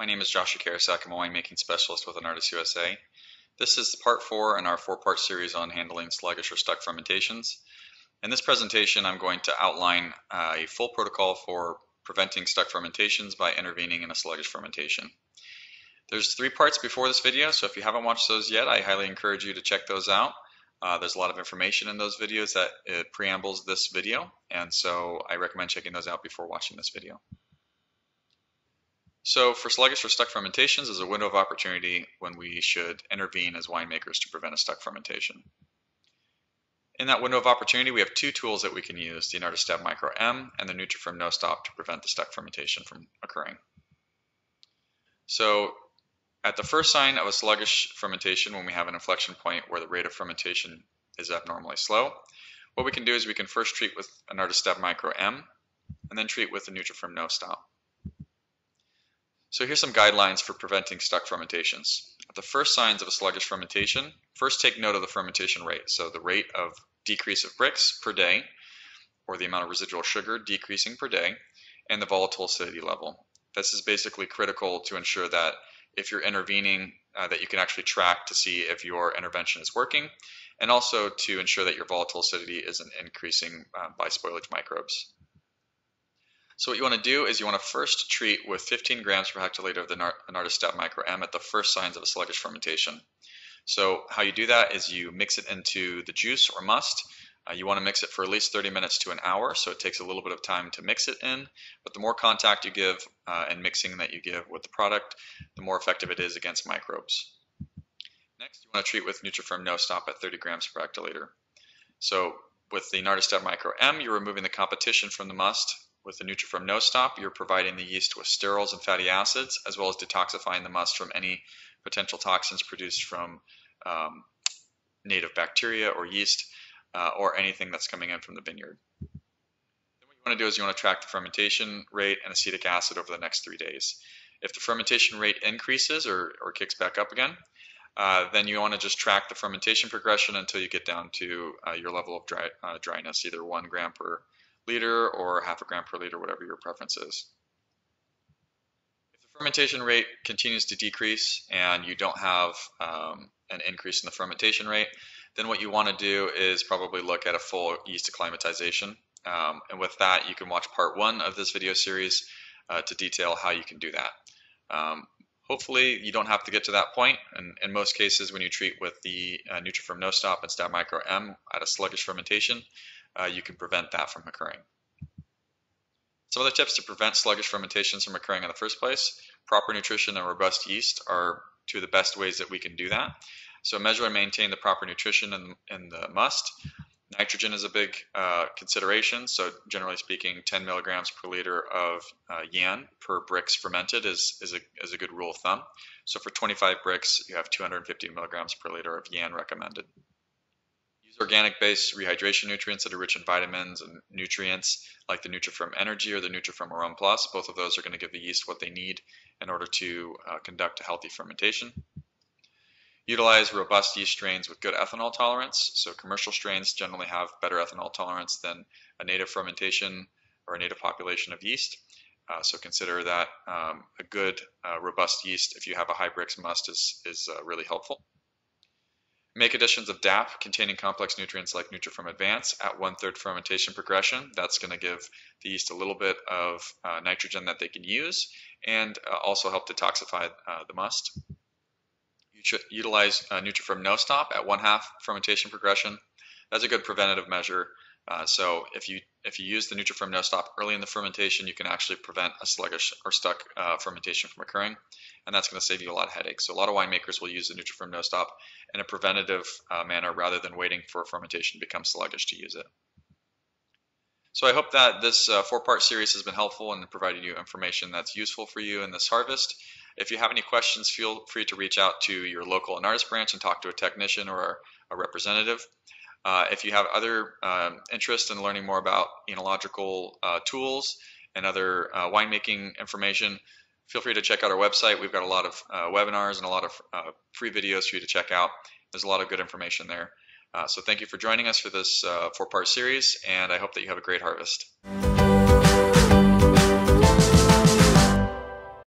name is Joshua Karasak. I'm a winemaking specialist with Enartis USA. This is part 4 in our 4-part series on handling sluggish or stuck fermentations. In this presentation, I'm going to outline a full protocol for preventing stuck fermentations by intervening in a sluggish fermentation. There's 3 parts before this video, so if you haven't watched those yet, I highly encourage you to check those out. There's a lot of information in those videos that preambles this video, and so I recommend checking those out before watching this video. So for sluggish or stuck fermentations is a window of opportunity when we should intervene as winemakers to prevent a stuck fermentation. In that window of opportunity, we have 2 tools that we can use, the Enartis Stab Micro M and the NutriFerm No Stop to prevent the stuck fermentation from occurring. So at the first sign of a sluggish fermentation, when we have an inflection point where the rate of fermentation is abnormally slow, what we can do is we can first treat with Enartis Stab Micro M and then treat with the NutriFerm No Stop. So here's some guidelines for preventing stuck fermentations. At the first signs of a sluggish fermentation, first take note of the fermentation rate. So the rate of decrease of Brix per day, or the amount of residual sugar decreasing per day, and the volatile acidity level. This is basically critical to ensure that if you're intervening, that you can actually track to see if your intervention is working, and also to ensure that your volatile acidity isn't increasing by spoilage microbes. So what you want to do is you want to first treat with 15 grams per hectoliter of the Enartis Stab Micro M at the first signs of a sluggish fermentation. So how you do that is you mix it into the juice or must. You want to mix it for at least 30 minutes to an hour, so it takes a little bit of time to mix it in. But the more contact you give and mixing that you give with the product, the more effective it is against microbes. Next, you want to treat with NutriFerm No Stop at 30 grams per hectoliter. So with the Enartis Stab Micro M, you're removing the competition from the must. With the NutriFerm No Stop, you're providing the yeast with sterols and fatty acids, as well as detoxifying the must from any potential toxins produced from native bacteria or yeast, or anything that's coming in from the vineyard. Then what you want to do is you want to track the fermentation rate and acetic acid over the next 3 days. If the fermentation rate increases or kicks back up again, then you want to just track the fermentation progression until you get down to your level of dryness, either 1 gram per liter or half a gram per liter, whatever your preference is. If the fermentation rate continues to decrease and you don't have an increase in the fermentation rate, then what you want to do is probably look at a full yeast acclimatization. And with that, you can watch part 1 of this video series to detail how you can do that. Hopefully you don't have to get to that point, and in most cases when you treat with the NutriFerm No Stop and Stab Micro M at a sluggish fermentation, you can prevent that from occurring. Some other tips to prevent sluggish fermentations from occurring in the first place: proper nutrition and robust yeast are 2 of the best ways that we can do that. So measure and maintain the proper nutrition in the must. Nitrogen is a big consideration, so generally speaking 10 milligrams per liter of yan per Brix fermented is a good rule of thumb. So for 25 Brix you have 250 milligrams per liter of yan recommended. Use organic-based rehydration nutrients that are rich in vitamins and nutrients like the NutriFerm Energy or the NutriFerm Aroma Plus. Both of those are going to give the yeast what they need in order to conduct a healthy fermentation. Utilize robust yeast strains with good ethanol tolerance. So commercial strains generally have better ethanol tolerance than a native fermentation or a native population of yeast. So consider that a good robust yeast, if you have a high Brix must, is really helpful. Make additions of DAP containing complex nutrients like NutriFerm Advance at 1/3 fermentation progression. That's going to give the yeast a little bit of nitrogen that they can use and also help detoxify the must. You should utilize NutriFerm No Stop at 1/2 fermentation progression. That's a good preventative measure. So if you use the NutriFerm No Stop early in the fermentation, you can actually prevent a sluggish or stuck fermentation from occurring, and that's going to save you a lot of headaches. So a lot of winemakers will use the NutriFerm No Stop in a preventative manner rather than waiting for fermentation to become sluggish to use it. So I hope that this 4-part series has been helpful and provided you information that's useful for you in this harvest. If you have any questions, feel free to reach out to your local Enartis branch and talk to a technician or a representative. If you have other interest in learning more about enological tools and other winemaking information, feel free to check out our website. We've got a lot of webinars and a lot of free videos for you to check out. There's a lot of good information there. So thank you for joining us for this 4-part series, and I hope that you have a great harvest.